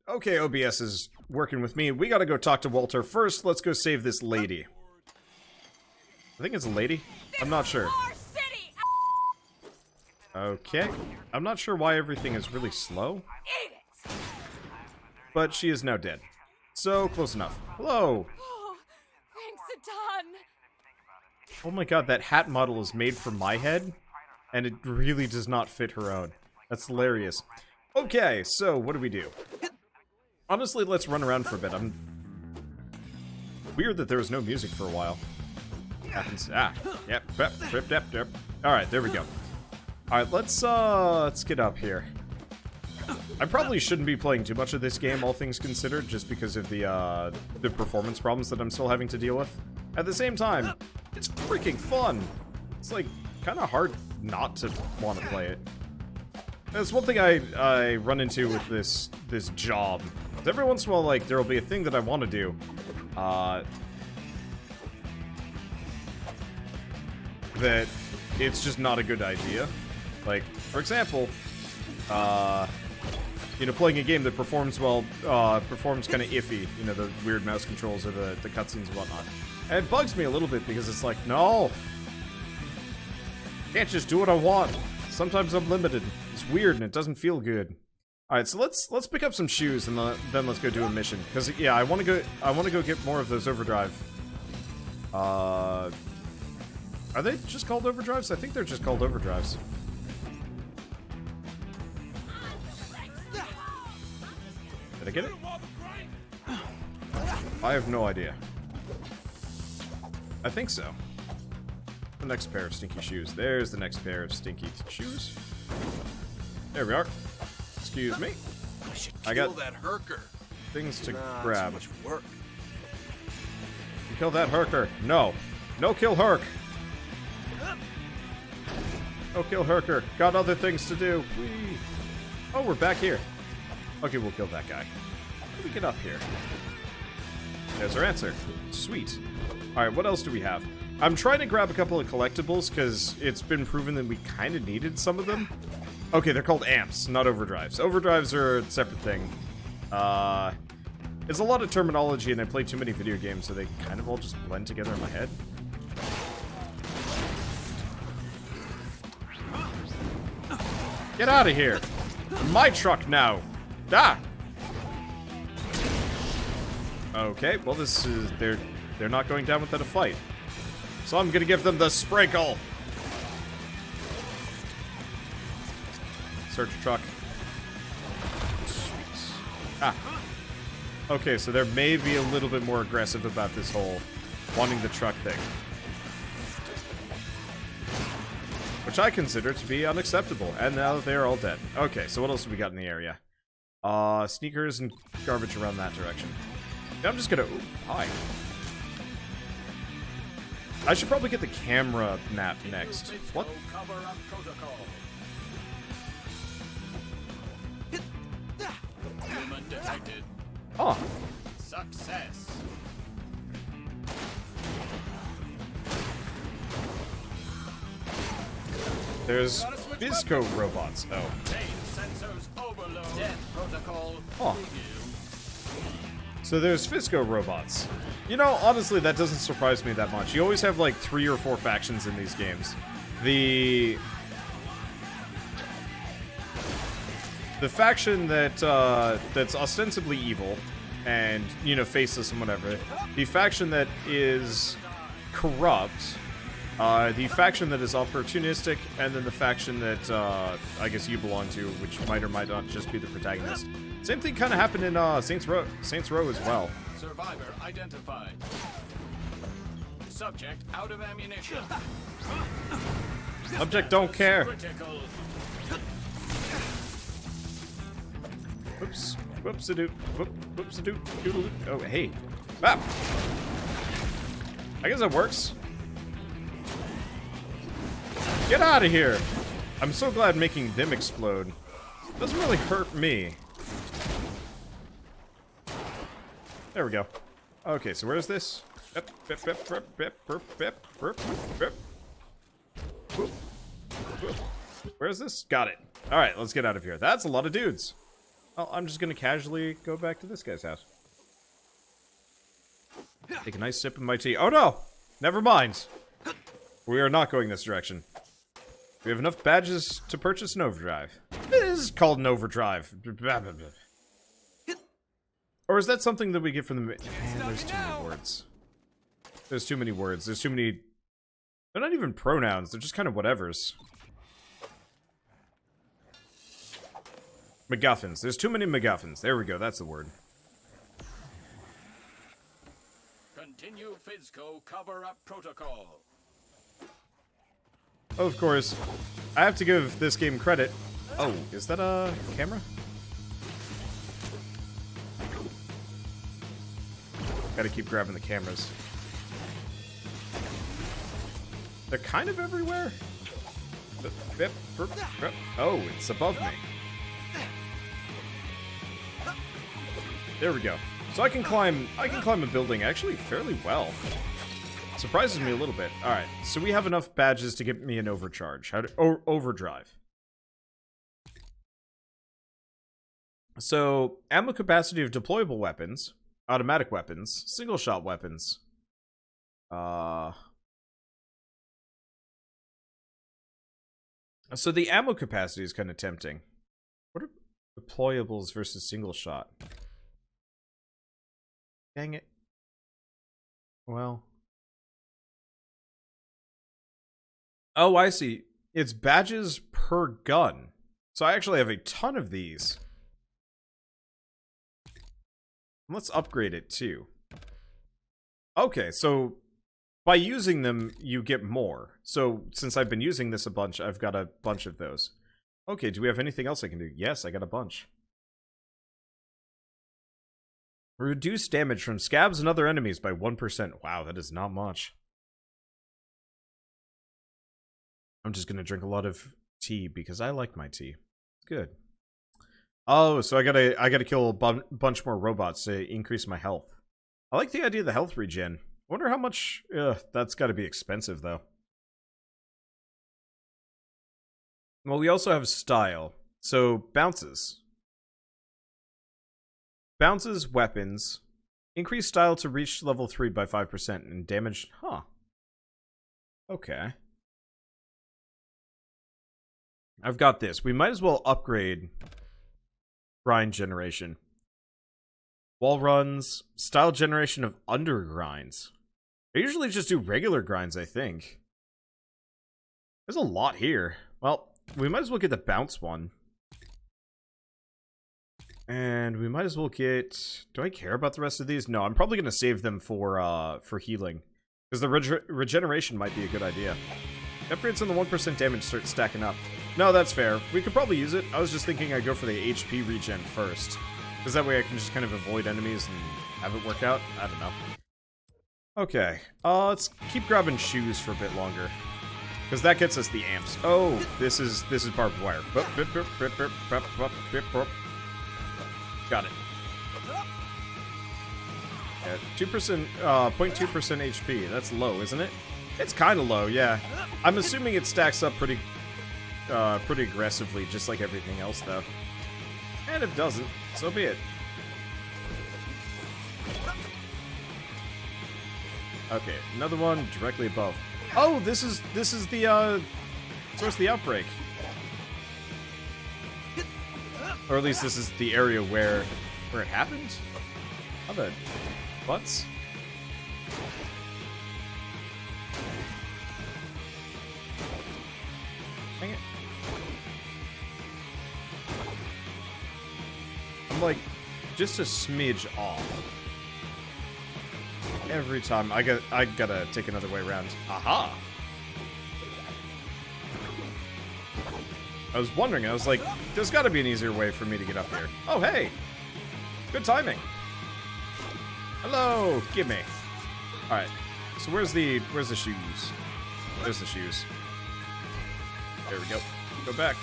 Okay, OBS is working with me. We gotta go talk to Walter. First, let's go save this lady. I think it's a lady. I'm not sure. Okay. I'm not sure why everything is really slow. But she is now dead. So, close enough. Hello! Oh, thanks a ton. Oh my god, that hat model is made for my head, and it really does not fit her own. That's hilarious. Okay, so what do we do? Honestly, let's run around for a bit. I'm weird that there was no music for a while. Happens. Yep. Alright, there we go. Alright, let's get up here. I probably shouldn't be playing too much of this game, all things considered, just because of the performance problems that I'm still having to deal with. At the same time, it's freaking fun. It's like kind of hard not to want to play it. That's one thing I run into with this job. Every once in a while, like, there'll be a thing that I want to do. That it's just not a good idea. Like, for example, you know, playing a game that performs well, performs kind of iffy, you know, the weird mouse controls or the cutscenes and whatnot. And it bugs me a little bit because it's like, no! Can't just do what I want. Sometimes I'm limited. It's weird and it doesn't feel good. Alright, so let's pick up some shoes and then let's go do a mission. Because, yeah, I want to go get more of those overdrive. Are they just called overdrives? I think they're just called overdrives. Did I get it? I have no idea. I think so. The next pair of stinky shoes. There's the next pair of stinky shoes. There we are. Excuse me. I got that herker. Things to grab. Too much work. You kill that herker. No. No kill herk. No kill herker. Got other things to do. Whee. Oh, we're back here. Okay, we'll kill that guy. How do we get up here? There's our answer. Sweet. Alright, what else do we have? I'm trying to grab a couple of collectibles, because it's been proven that we kind of needed some of them. Okay, they're called amps, not overdrives. Overdrives are a separate thing. It's a lot of terminology, and I play too many video games, so they kind of all just blend together in my head. Get out of here! My truck now! Ah! Okay, well this is... They're not going down without a fight. So I'm gonna give them the sprinkle! Search truck. Sweet. Ah. Okay, so they're maybe a little bit more aggressive about this whole wanting the truck thing. Which I consider to be unacceptable. And now they're all dead. Okay, so what else have we got in the area? Sneakers and garbage around that direction. Yeah, I'm just gonna... Ooh, hi. I should probably get the camera map next. What? Human detected. Oh. Success. There's Visco robots. Oh. Sensors overload. Death protocol. Oh. So there's Fisco robots. You know, honestly, that doesn't surprise me that much. You always have like 3 or 4 factions in these games. The faction that that's ostensibly evil and, you know, faceless and whatever. The faction that is corrupt. The faction that is opportunistic, and then the faction that I guess you belong to, which might or might not just be the protagonist. Same thing kind of happened in Saints Row as well. Survivor identified. Subject out of ammunition. Subject don't care. Critical. Whoops. Whoops-a-doo. Whoops-a-doo. Doodle-doo. Oh, hey. Ah! I guess that works. Get out of here! I'm so glad making them explode. Doesn't really hurt me. There we go. Okay, so where's this? Where's this? Got it. Alright, let's get out of here. That's a lot of dudes. Well, I'm just gonna casually go back to this guy's house. Take a nice sip of my tea. Oh no! Never mind. We are not going this direction. We have enough badges to purchase an overdrive. It is called an overdrive. Or is that something that we get from the... Man, there's too many words. There's too many words. There's too many... They're not even pronouns. They're just kind of whatevers. MacGuffins. There's too many MacGuffins. There we go. That's the word. Continue Fizco cover-up protocol. Oh, of course. I have to give this game credit. Oh, is that a camera? Gotta keep grabbing the cameras. They're kind of everywhere. Oh, it's above me. There we go. So I can climb a building actually fairly well. Surprises me a little bit. All right, so we have enough badges to get me an overcharge. Overdrive. So ammo capacity of deployable weapons, automatic weapons, single shot weapons. So the ammo capacity is kind of tempting. What are deployables versus single shot? Dang it. Well. Oh, I see. It's badges per gun. So I actually have a ton of these. Let's upgrade it too. Okay, so by using them, you get more. So since I've been using this a bunch, I've got a bunch of those. Okay, do we have anything else I can do? Yes, I got a bunch. Reduce damage from scabs and other enemies by 1%. Wow, that is not much. I'm just gonna drink a lot of tea because I like my tea. It's good. Oh, so I gotta kill a bunch more robots to increase my health. I like the idea of the health regen. I wonder how much... that's gotta be expensive, though. Well, we also have style. So, bounces. Bounces, weapons. Increase style to reach level 3 by 5% and damage... Huh. Okay. I've got this. We might as well upgrade grind generation. Wall runs. Style generation of under grinds. I usually just do regular grinds, I think. There's a lot here. Well, we might as well get the bounce one. And we might as well get... Do I care about the rest of these? No, I'm probably going to save them for healing. Because the regeneration might be a good idea. Upgrades on the 1% damage start stacking up. No, that's fair. We could probably use it. I was just thinking I'd go for the HP regen first. Because that way I can just kind of avoid enemies and have it work out. I don't know. Okay. Let's keep grabbing shoes for a bit longer. Because that gets us the amps. Oh, this is barbed wire. Got it. Yeah, 2%, 0.2% HP. That's low, isn't it? It's kind of low, yeah. I'm assuming it stacks up pretty aggressively, just like everything else, though. And if it doesn't, so be it. Okay, another one directly above. Oh, this is the source of the outbreak. Or at least this is the area where it happened. How the butts? Dang it. I'm like just a smidge off. Every time I gotta take another way around. Aha! I was wondering, I was like, there's gotta be an easier way for me to get up here. Oh, hey! Good timing. Hello! Gimme. Alright. So where's the shoes? There's the shoes. There we go. Go back.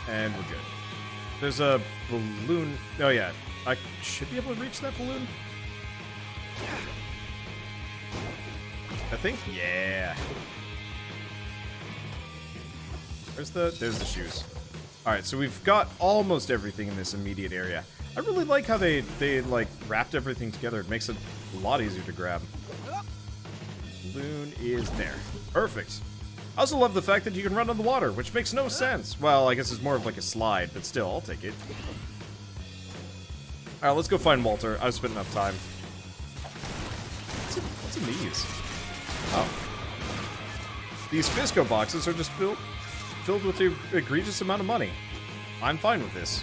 And we're good. There's a balloon. Oh yeah. I should be able to reach that balloon. I think? Yeah. There's the shoes. Alright, so we've got almost everything in this immediate area. I really like how they like, wrapped everything together. It makes it a lot easier to grab. Balloon is there. Perfect. I also love the fact that you can run on the water, which makes no sense. Well, I guess it's more of like a slide, but still, I'll take it. Alright, let's go find Walter. I've spent enough time. What's in these? Oh. These Fisco boxes are just filled with an egregious amount of money. I'm fine with this.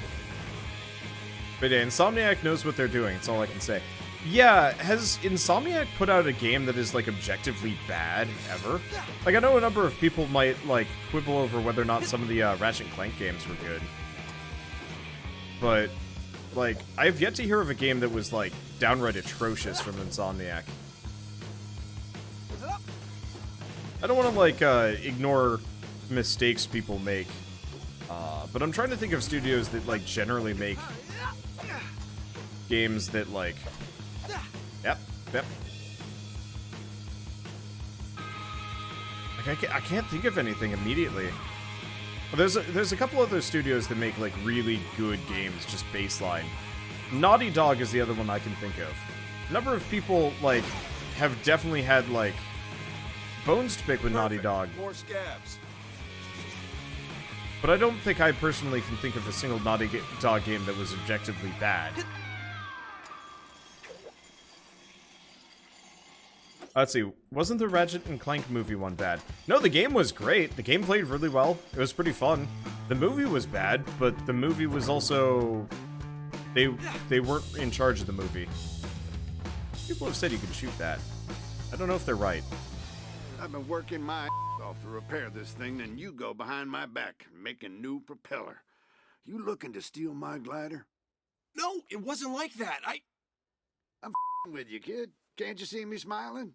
But yeah, Insomniac knows what they're doing, that's all I can say. Yeah, has Insomniac put out a game that is, like, objectively bad, ever? Like, I know a number of people might, like, quibble over whether or not some of the Ratchet Clank games were good. But, like, I have yet to hear of a game that was, like, downright atrocious from Insomniac. I don't want to, like, ignore mistakes people make. But I'm trying to think of studios that, like, generally make games that, like... Yep. Like, I can't think of anything immediately. Well, there's a couple other studios that make, like, really good games, just baseline. Naughty Dog is the other one I can think of. A number of people, like, have definitely had, like, bones to pick with Naughty Dog. More scabs. But I don't think I personally can think of a single Naughty Dog game that was objectively bad. Let's see, wasn't the Ratchet and Clank movie one bad? No, the game was great. The game played really well. It was pretty fun. The movie was bad, but the movie was also... They weren't in charge of the movie. People have said you can shoot that. I don't know if they're right. I've been working my off to repair this thing, then you go behind my back, making new propeller. You looking to steal my glider? No, it wasn't like that. I'm with you, kid. Can't you see me smiling?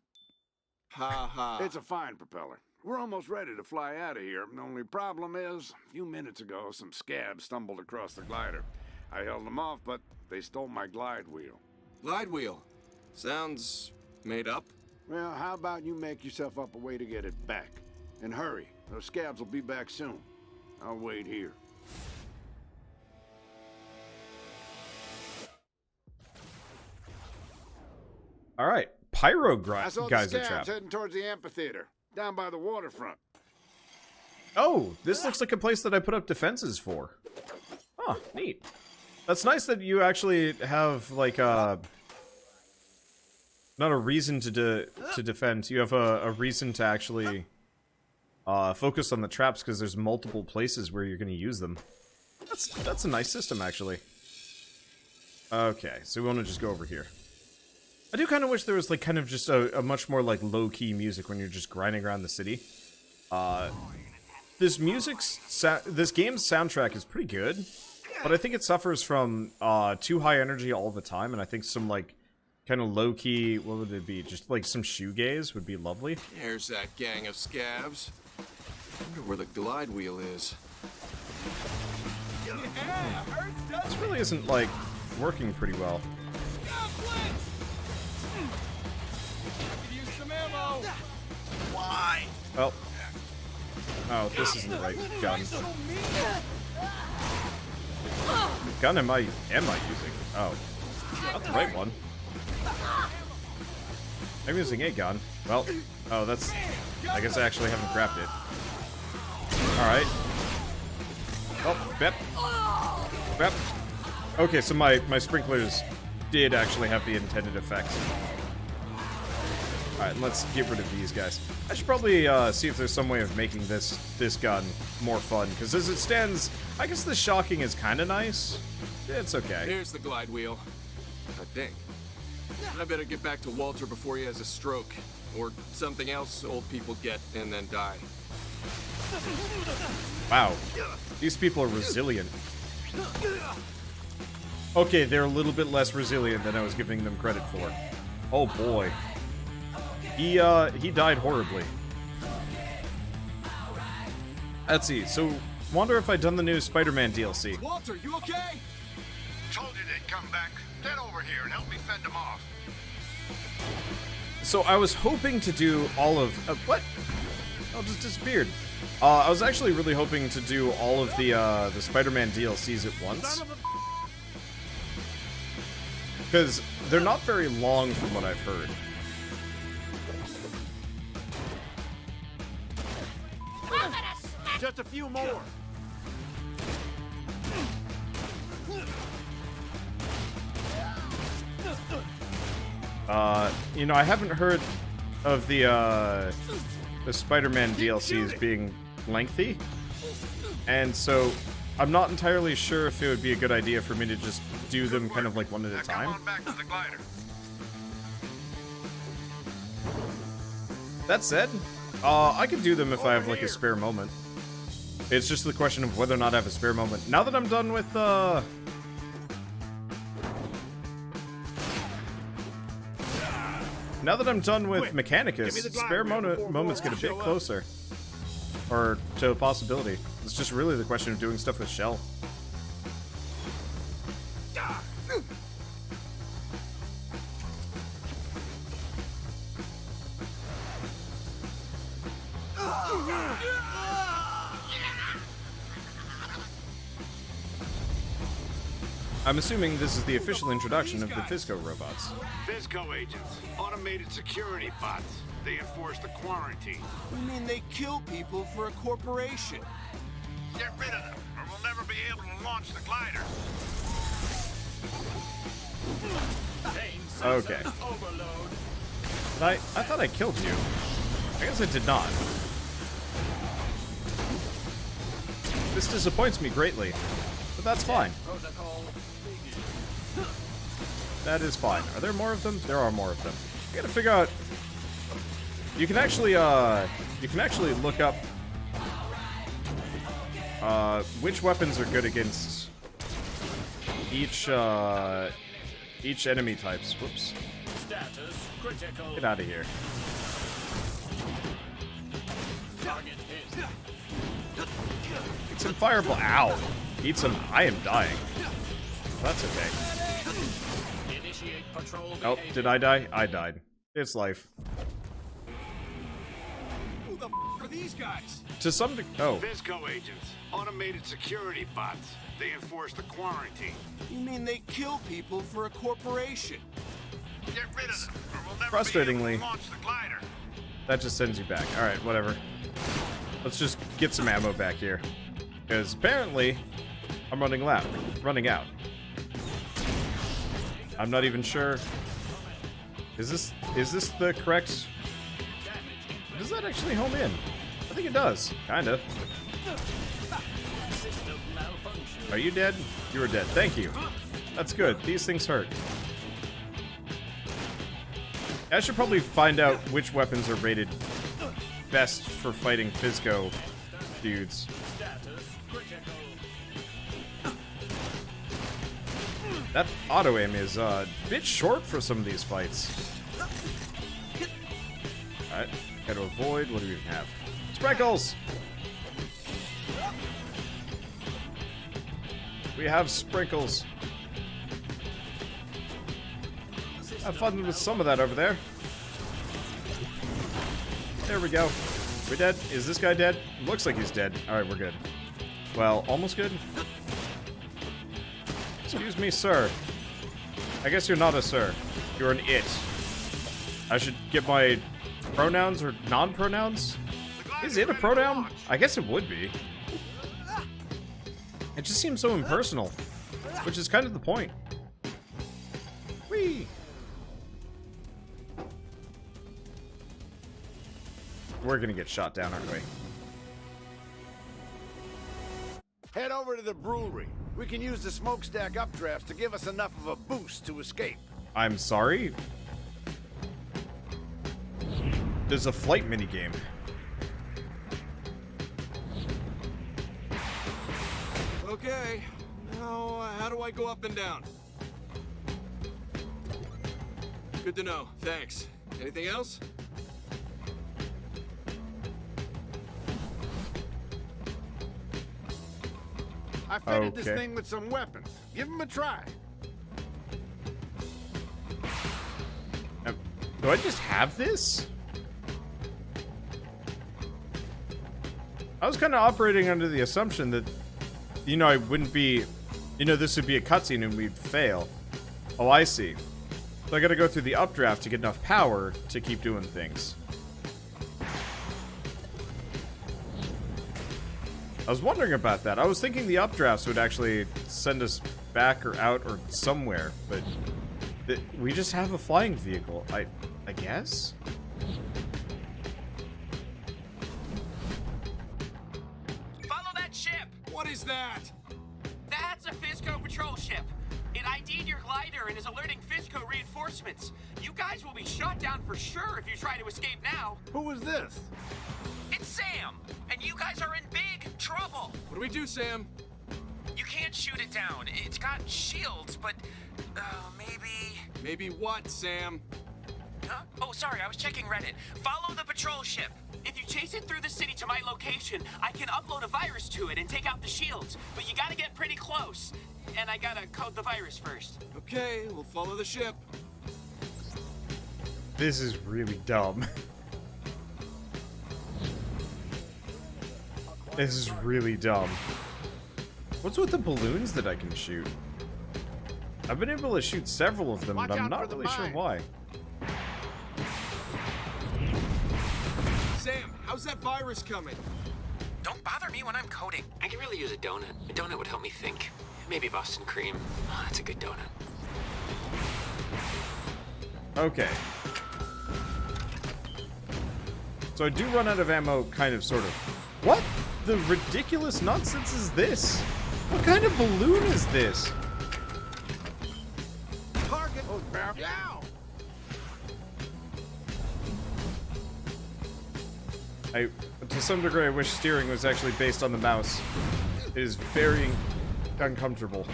Ha ha. It's a fine propeller. We're almost ready to fly out of here. The only problem is, a few minutes ago, some scabs stumbled across the glider. I held them off, but they stole my glide wheel. Glide wheel. Sounds made up. Well, how about you make yourself up a way to get it back? And hurry. Those scabs will be back soon. I'll wait here. Alright, Pyro I saw the guys are scabs trapped. heading towards the amphitheater, down by the waterfront. Oh, this looks like a place that I put up defenses for. Oh, neat. That's nice that you actually have, like, not a reason to defend. You have a reason to actually focus on the traps, because there's multiple places where you're going to use them. That's a nice system, actually. Okay, so we want to just go over here. I do kind of wish there was, like, kind of just a much more, like, low-key music when you're just grinding around the city. This game's soundtrack is pretty good, but I think it suffers from too high energy all the time, and I think some, like, kind of low-key, what would it be? Just, like, some shoegaze would be lovely. There's that gang of scabs. I wonder where the glide wheel is. This really isn't, like, working pretty well. Why? Well. Oh, this isn't the right gun. What gun am I using? Oh. Not the right one. I'm using a gun. Well, oh, that's... I guess I actually haven't grabbed it. Alright. Oh, bep. Bep. Okay, so my sprinklers did actually have the intended effect. Alright, let's get rid of these guys. I should probably see if there's some way of making this gun more fun, because as it stands, I guess the shocking is kind of nice. It's okay. Here's the glide wheel. I think. I better get back to Walter before he has a stroke. Or something else old people get and then die. Wow. These people are resilient. Okay, they're a little bit less resilient than I was giving them credit for. Oh boy. He died horribly. Let's see, so, wonder if I'd done the new Spider-Man DLC. Walter, you okay? Told you they'd come back. Get over here and help me fend them off. So I was hoping to do all of... what? Oh, just disappeared. I was actually really hoping to do all of the Spider-Man DLCs at once. Because they're not very long from what I've heard. Just a few more. You know, I haven't heard of the Spider-Man DLCs being lengthy. And so I'm not entirely sure if it would be a good idea for me to just do them kind of like one at a time. Come on back to the glider. That said, I could do them if I have like a spare moment. It's just the question of whether or not I have a spare moment. Now that I'm done with now that I'm done with Mechanicus, spare moments get a bit closer. Or to a possibility. It's just really the question of doing stuff with Shell. I'm assuming this is the official introduction of the Fisco robots. Fisco agents, automated security bots. They enforce the quarantine. You mean they kill people for a corporation? Get rid of them, or we'll never be able to launch the glider. Okay. I thought I killed you. I guess I did not. This disappoints me greatly, but that's fine. That is fine. Are there more of them? There are more of them. I gotta figure out. You can actually look up which weapons are good against each enemy types. Whoops. Get out of here. Eat some fireball. Ow. Eat some. I am dying. That's okay. Oh, did I die? I died. It's life. Who the f are these guys? To some degree. Oh. Fisco agents, automated security bots. They enforce the quarantine. You mean they kill people for a corporation? Get rid of them, or we'll never Frustratingly, be able to launch the glider. that just sends you back. Alright, whatever. Let's just get some ammo back here. Because apparently, I'm running out. I'm not even sure. Is this the correct? Does that actually home in? I think it does. Kinda. Are you dead? You are dead. Thank you. That's good. These things hurt. I should probably find out which weapons are rated best for fighting Fisco dudes. That auto-aim is a bit short for some of these fights. Alright, gotta avoid. What do we even have? Sprinkles! We have sprinkles. Have fun with some of that over there. There we go. We dead? Is this guy dead? Looks like he's dead. Alright, we're good. Well, almost good. Excuse me, sir. I guess you're not a sir. You're an it. I should get my pronouns or non-pronouns? Is it a pronoun? I guess it would be. It just seems so impersonal, which is kind of the point. Whee! We're gonna get shot down, aren't we? Head over to the brewery. We can use the smokestack updrafts to give us enough of a boost to escape. I'm sorry? There's a flight minigame. Okay. Now, how do I go up and down? Good to know. Thanks. Anything else? I fitted this Okay. thing with some weapons. Give them a try. Do I just have this? I was kind of operating under the assumption that, you know, I wouldn't be, you know, this would be a cutscene and we'd fail. Oh, I see. So I gotta go through the updraft to get enough power to keep doing things. I was wondering about that. I was thinking the updrafts would actually send us back or out or somewhere, but we just have a flying vehicle. I guess? Follow that ship! What is that? That's a Fisco patrol ship. It ID'd your glider and is alerting Fisco reinforcements. You guys will be shot down for sure if you try to escape now. Who is this? It's Sam, and you guys are in big trouble. What do we do, Sam? You can't shoot it down. It's got shields, but maybe... Maybe what, Sam? Huh? Oh, sorry, I was checking Reddit. Follow the patrol ship. If you chase it through the city to my location, I can upload a virus to it and take out the shields. But you gotta get pretty close. And I gotta code the virus first. Okay, we'll follow the ship. This is really dumb. This is really dumb. What's with the balloons that I can shoot? I've been able to shoot several of them, but I'm not really sure why. Sam, how's that virus coming? Don't bother me when I'm coding. I could really use a donut. A donut would help me think. Maybe Boston cream. Oh, that's a good donut. Okay. So I do run out of ammo, kind of, sort of. What the ridiculous nonsense is this? What kind of balloon is this? Target. Oh, yeah. To some degree, I wish steering was actually based on the mouse. It is very uncomfortable.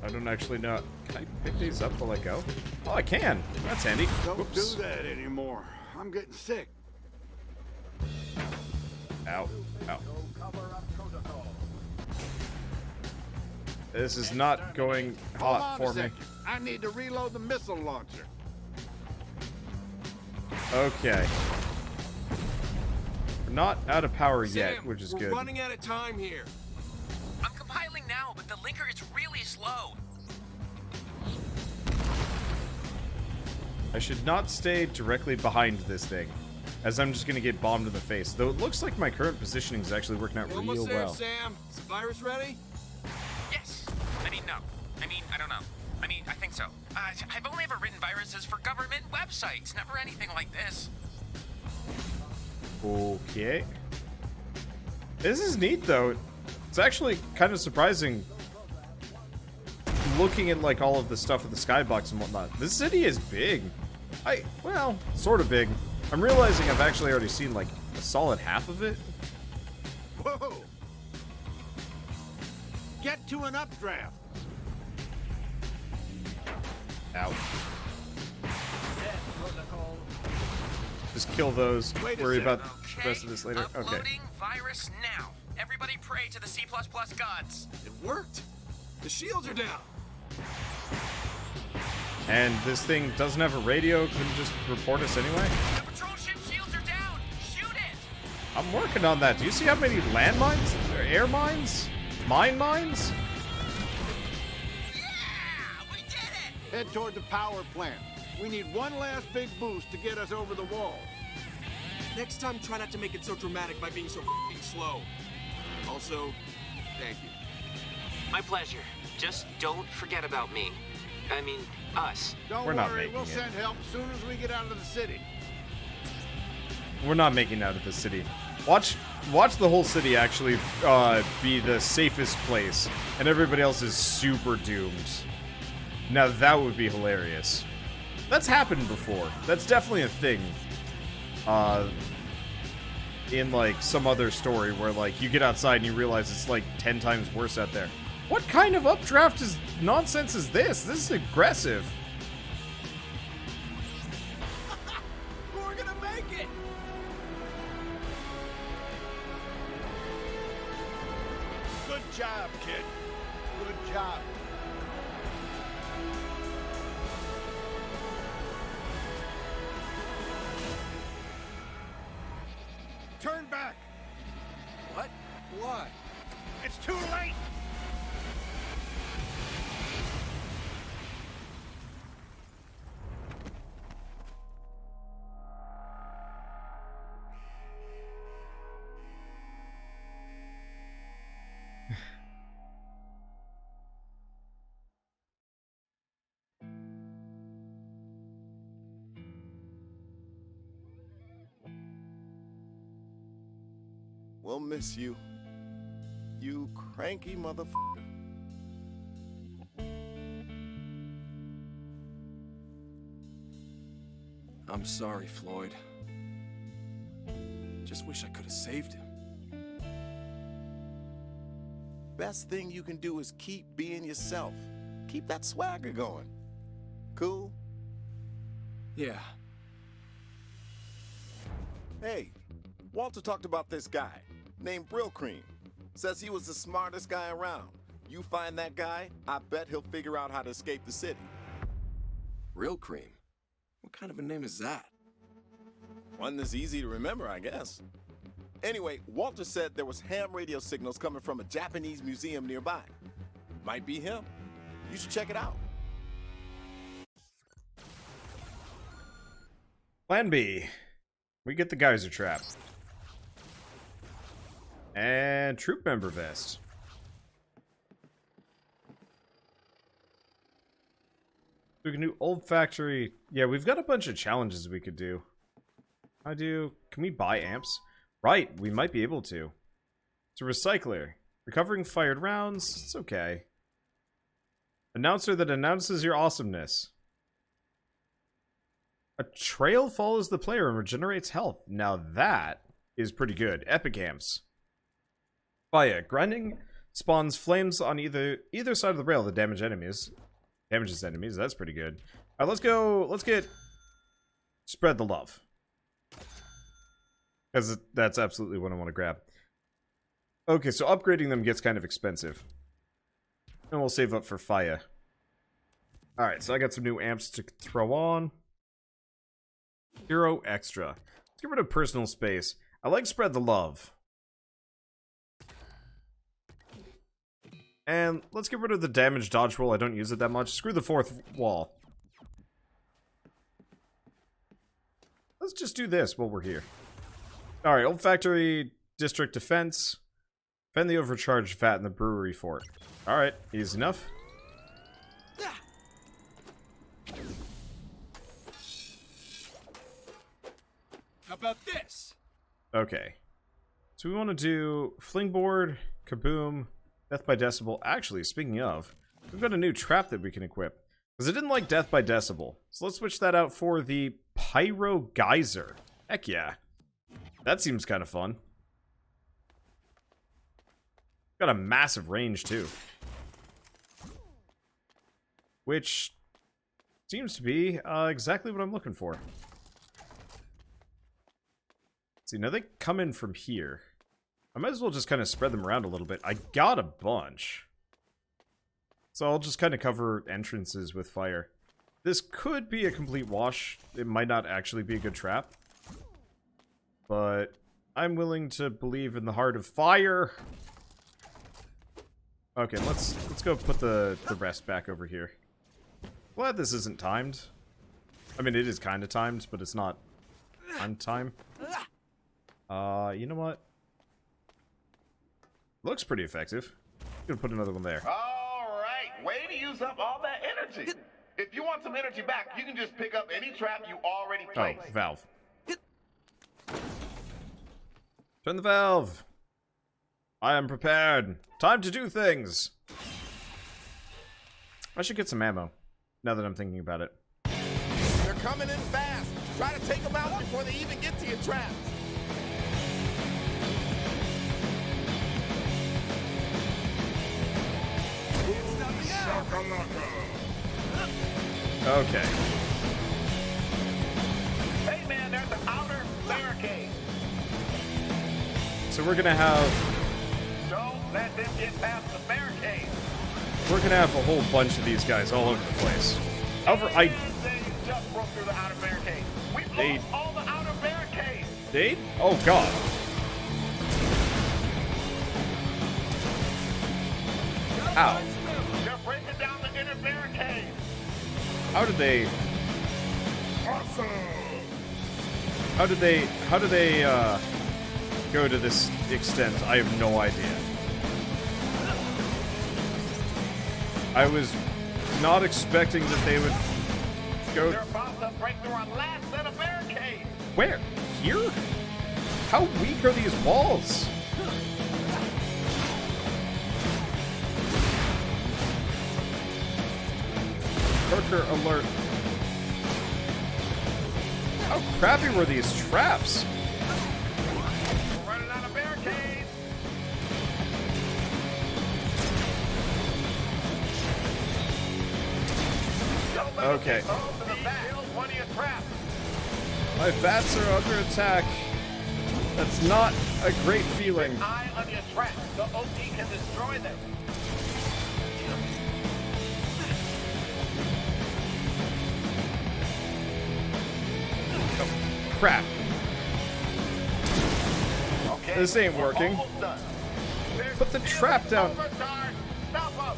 I don't actually know. Can I pick these up while I go? Oh, I can. That's handy. Don't Whoops. do that anymore. I'm getting sick. Ow. Ow. This is not going hot for me. I need to reload the missile launcher. Okay. We're not out of power yet, Sam, which is we're good. running out of time here. I'm compiling now, but the linker is really slow. I should not stay directly behind this thing, as I'm just gonna get bombed in the face. Though it looks like my current positioning is actually working out We're real almost there, well. Sam. Is the virus ready? Yes. No. I don't know. I think so. I've only ever written viruses for government websites, never anything like this. Okay. This is neat, though. It's actually kind of surprising looking at, like, all of the stuff with the skybox and whatnot. This city is big. Well, sort of big. I'm realizing I've actually already seen, like, a solid half of it. Whoa! Get to an updraft. Ow. Just kill those. Wait a Worry sec. about the rest of this later. Okay. Uploading virus now. Everybody pray to the C++ gods. It worked. The shields are down. And this thing doesn't have a radio. Couldn't just report us anyway? The patrol ship shields are down. Shoot it. I'm working on that. Do you see how many landmines? Air mines? Mine mines? Yeah, we did it. Head toward the power plant. We need one last big boost to get us over the wall. Next time, try not to make it so dramatic by being so f***ing slow. Also, thank you. My pleasure. Just don't forget about me. I mean, us. Don't We're not worry, making we'll it. send help as soon as we get out of the city. We're not making it out of the city. Watch the whole city actually be the safest place, and everybody else is super doomed. Now that would be hilarious. That's happened before. That's definitely a thing. In like some other story where like you get outside and you realize it's like 10 times worse out there. What kind of updraft nonsense is this? This is aggressive. We're gonna make it! Good job, kid. Good job. Why? It's too late! We'll miss you. You cranky motherfucker. I'm sorry, Floyd. Just wish I could have saved him. Best thing you can do is keep being yourself. Keep that swagger going. Cool? Yeah. Hey, Walter talked about this guy named Brill Cream. Says he was the smartest guy around. You find that guy, I bet he'll figure out how to escape the city. Real cream? What kind of a name is that? One that's easy to remember, I guess. Anyway, Walter said there was ham radio signals coming from a Japanese museum nearby. Might be him. You should check it out. Plan B. We get the geyser trap. And troop member vest. We can do old factory. Yeah, we've got a bunch of challenges we could do. Can we buy amps? Right, we might be able to. It's a recycler. Recovering fired rounds. It's okay. Announcer that announces your awesomeness. A trail follows the player and regenerates health. Now that is pretty good. Epic amps. Fire. Grinding spawns flames on either side of the rail that damage enemies. Damages enemies. That's pretty good. Alright, let's go. Let's get spread the love. Because that's absolutely what I want to grab. Okay, so upgrading them gets kind of expensive. And we'll save up for fire. Alright, so I got some new amps to throw on. Hero extra. Let's get rid of personal space. I like spread the love. And let's get rid of the damage dodge roll. I don't use it that much. Screw the fourth wall. Let's just do this while we're here. Alright, Old Factory District Defense. Defend the overcharged vat in the brewery fort. Alright, easy enough. How about this? Okay. So we want to do Flingboard, Kaboom, Death by Decibel. Actually, speaking of, we've got a new trap that we can equip. Because I didn't like Death by Decibel. So let's switch that out for the Pyro Geyser. Heck yeah. That seems kind of fun. Got a massive range, too. Which seems to be exactly what I'm looking for. See, now they come in from here. I might as well just kind of spread them around a little bit. I got a bunch. So I'll just kind of cover entrances with fire. This could be a complete wash. It might not actually be a good trap. But I'm willing to believe in the heart of fire. Okay, let's go put the rest back over here. Glad this isn't timed. I mean, it is kind of timed, but it's not on time. You know what? Looks pretty effective. I'm gonna put another one there. All right, way to use up all that energy. If you want some energy back, you can just pick up any trap you already placed. Oh, valve. Turn the valve. I am prepared. Time to do things. I should get some ammo, now that I'm thinking about it. They're coming in fast. Try to take them out before they even get to your traps. Okay. Hey man, there's an outer barricade. So we're gonna have Don't let them get past the barricade. a whole bunch of these guys all over the place. However, They just broke through the outer barricade. We They- lost all the outer barricades. Date? Oh god. How? They're breaking down the inner barricade. How did they? How did they go to this extent? I have no idea. I was not expecting that they would go. They're about to break through our last set of barricades. Where? Here? How weak are these walls? Lurker alert. How crappy were these traps? We're running out of barricades. Okay. Oh, to the back. Plenty of traps. My bats are under attack. That's not a great feeling. Eye on your traps. The OP can destroy them. Crap. Okay, This ain't we're working. almost done. They're Put the stealing trap down. overcharge. Stop them.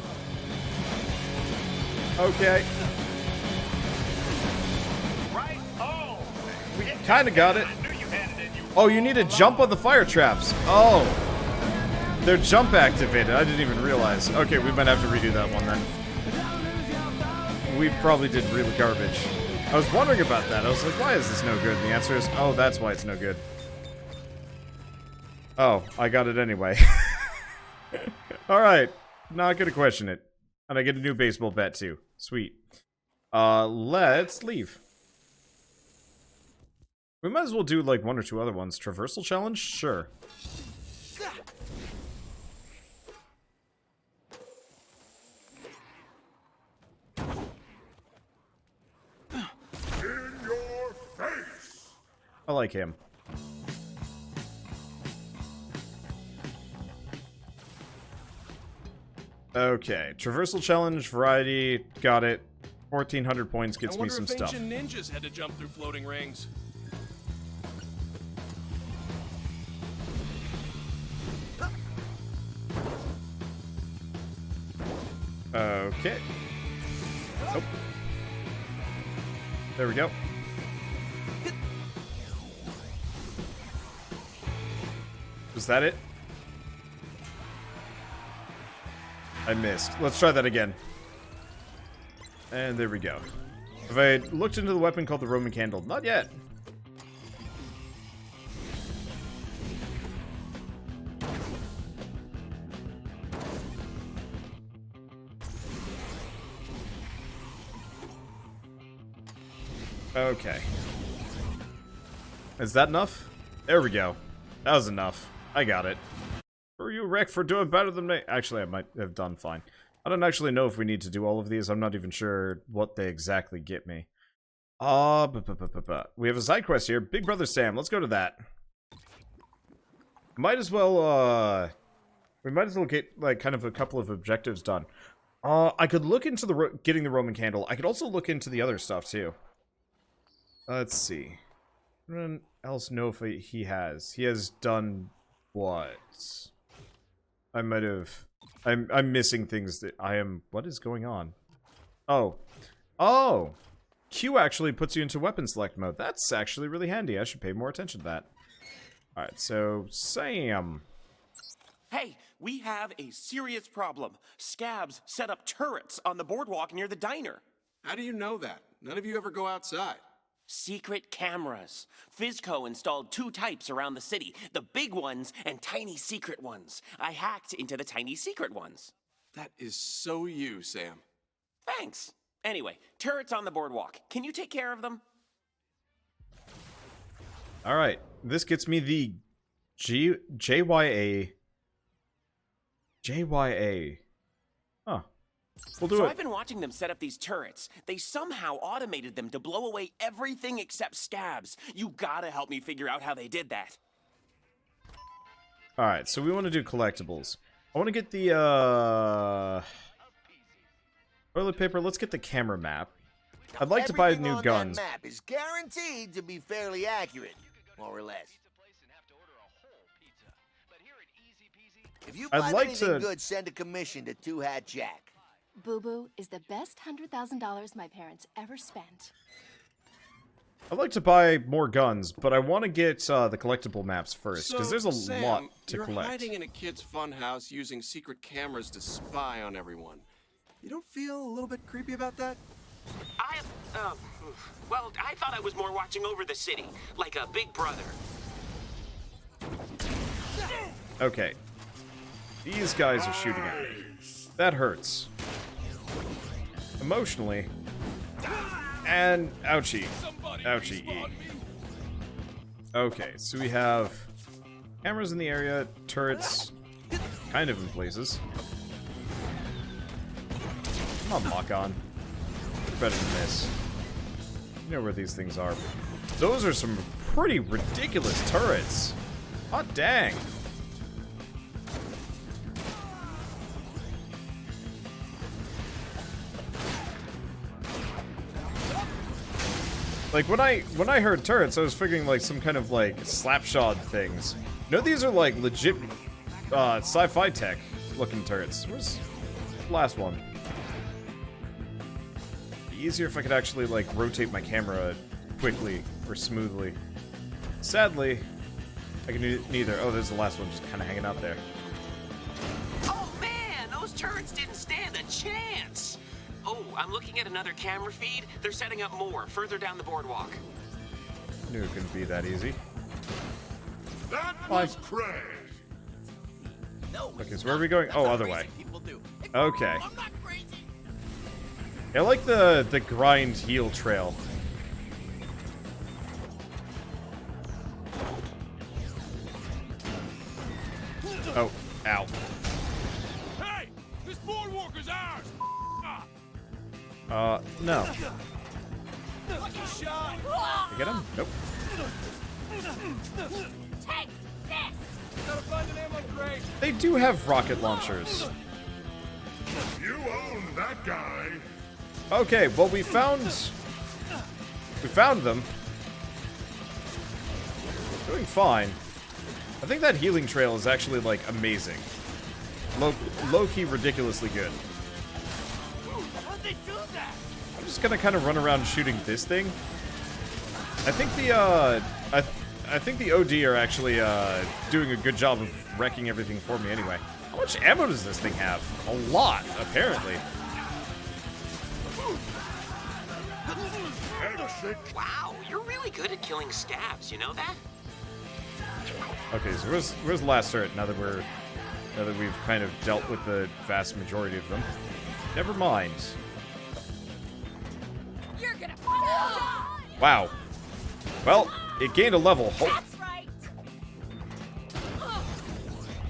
Okay. Right? Oh. We kind of got it. I knew you had it in you. Oh, you need to jump on the fire traps. Oh. They're jump activated. I didn't even realize. Okay, we might have to redo that one then. We probably did really garbage. I was wondering about that. I was like, why is this no good? And the answer is, oh, that's why it's no good. Oh, I got it anyway. Alright. Not gonna question it. And I get a new baseball bat too. Sweet. Let's leave. We might as well do like one or two other ones. Traversal challenge? Sure. I like him. Okay, traversal challenge, variety, got it. 1,400 points gets me some stuff. I wonder if ancient ninjas had to jump through floating rings. Okay. Nope. There we go. Was that it? I missed. Let's try that again. And there we go. Have I looked into the weapon called the Roman Candle? Not yet. Okay. Is that enough? There we go. That was enough. I got it. Were you wrecked for doing better than me? Actually, I might have done fine. I don't actually know if we need to do all of these. I'm not even sure what they exactly get me. We have a side quest here. Big Brother Sam. Let's go to that. Might as well, we might as well get, like, kind of a couple of objectives done. I could look into the getting the Roman Candle. I could also look into the other stuff, too. Let's see. Anyone else know if he has? He has done what? I might have... I'm missing things that I am... What is going on? Oh. Oh! Q actually puts you into weapon select mode. That's actually really handy. I should pay more attention to that. Alright, so... Sam. Hey, we have a serious problem. Scabs set up turrets on the boardwalk near the diner. How do you know that? None of you ever go outside. Secret cameras. Fizco installed 2 types around the city. The big ones and tiny secret ones. I hacked into the tiny secret ones. That is so you, Sam. Thanks. Anyway, turrets on the boardwalk. Can you take care of them? Alright, this gets me the JYA. Huh. We'll do So it. I've been watching them set up these turrets. They somehow automated them to blow away everything except scabs. You gotta help me figure out how they did that. Alright, so we want to do collectibles. I want to get the, toilet paper. Let's get the camera map. I'd like to buy new guns. That map is guaranteed to be fairly accurate, more or less. If you I'd find like anything to- good, send a commission to Two Hat Jack. Boo Boo is the best $100,000 my parents ever spent. I'd like to buy more guns, but I want to get the collectible maps first, because there's a Sam, lot to you're collect. hiding in a kid's funhouse using secret cameras to spy on everyone. You don't feel a little bit creepy about that? Well, I thought I was more watching over the city, like a big brother. Okay. These guys are shooting at me. That hurts. Emotionally. And ouchie. Ouchie. Okay, so we have cameras in the area, turrets, kind of in places. Come on, lock-on. You're better than this. You know where these things are. Those are some pretty ridiculous turrets. Hot dang. Like, when I heard turrets, I was figuring, like, some kind of, like, slapshod things. No, these are, like, legit, sci-fi tech looking turrets. Where's the last one? It'd be easier if I could actually, like, rotate my camera quickly or smoothly. Sadly, I can do neither. Oh, there's the last one just kind of hanging out there. Oh man, those turrets didn't stand a chance. Oh, I'm looking at another camera feed. They're setting up more further down the boardwalk. Knew it couldn't be that easy. That was crazy. Okay, so where are we going? Oh, other way. Okay. I like the grind heal trail. Oh, ow. Hey, this boardwalk is ours. No. Lucky shot. You get him? Nope. Take this! Gotta find an ammo crate. They do have rocket launchers. You own that guy. Okay, well we found them. Doing fine. I think that healing trail is actually like amazing. Low-key ridiculously good. How'd they do that? I'm just gonna kind of run around shooting this thing. I think the I think the OD are actually doing a good job of wrecking everything for me anyway. How much ammo does this thing have? A lot, apparently. Wow, you're really good at killing scabs, you know that? Okay, so where's the last turret now that we've kind of dealt with the vast majority of them? Never mind. You're gonna Wow. Well, it gained a level. That's right!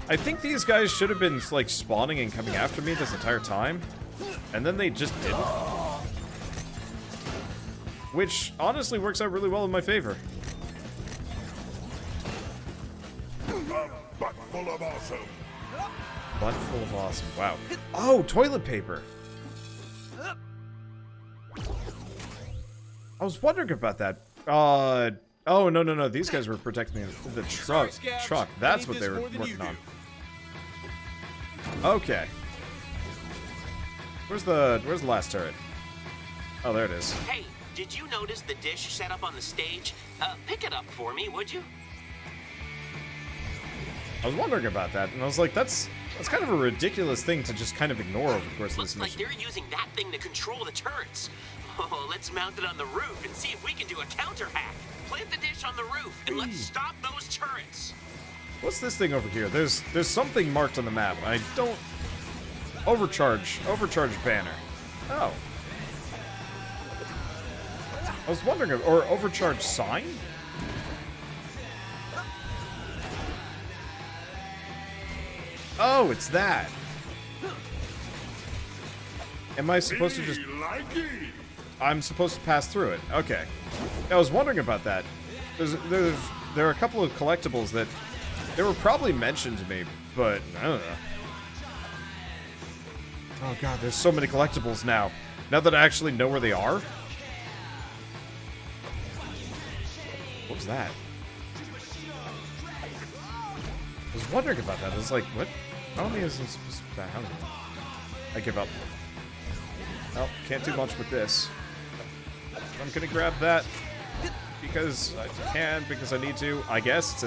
I think these guys should have been, like, spawning and coming after me this entire time. And then they just didn't. Which, honestly, works out really well in my favor. Butt full of awesome. Butt full of awesome. Wow. Oh, toilet paper. I was wondering about that. Oh, no. These guys were protecting the truck. Scabs. That's I what need they this were more than working you on. do. Okay. Where's the last turret? Oh, there it is. Hey, did you notice the dish set up on the stage? Pick it up for me, would you? I was wondering about that, and I was like, that's kind of a ridiculous thing to just kind of ignore over the course of Looks this like mission. they're using that thing to control the turrets. Oh, let's mount it on the roof and see if we can do a counter hack. Plant the dish on the roof and let's stop those turrets. What's this thing over here? There's something marked on the map. I don't... Overcharge banner. Oh. I was wondering, or overcharge sign? Oh, it's that. Am I supposed to just... I'm supposed to pass through it. Okay. I was wondering about that. There are a couple of collectibles that... They were probably mentioned to me, but I don't know. Oh god, there's so many collectibles now. Now that I actually know where they are. What was that? I was wondering about that. I was like, what I don't think this is supposed to be that. I give up. Well, can't do much with this. I'm gonna grab that because I can, because I need to. I guess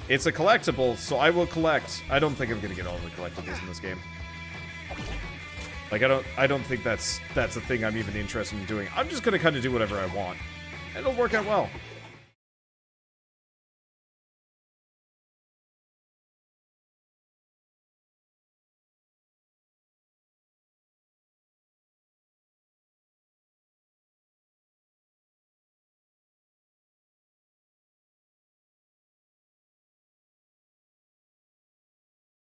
it's a collectible, so I will collect. I don't think I'm gonna get all the collectibles in this game. Like I don't think that's a thing I'm even interested in doing. I'm just gonna kind of do whatever I want, and it'll work out well.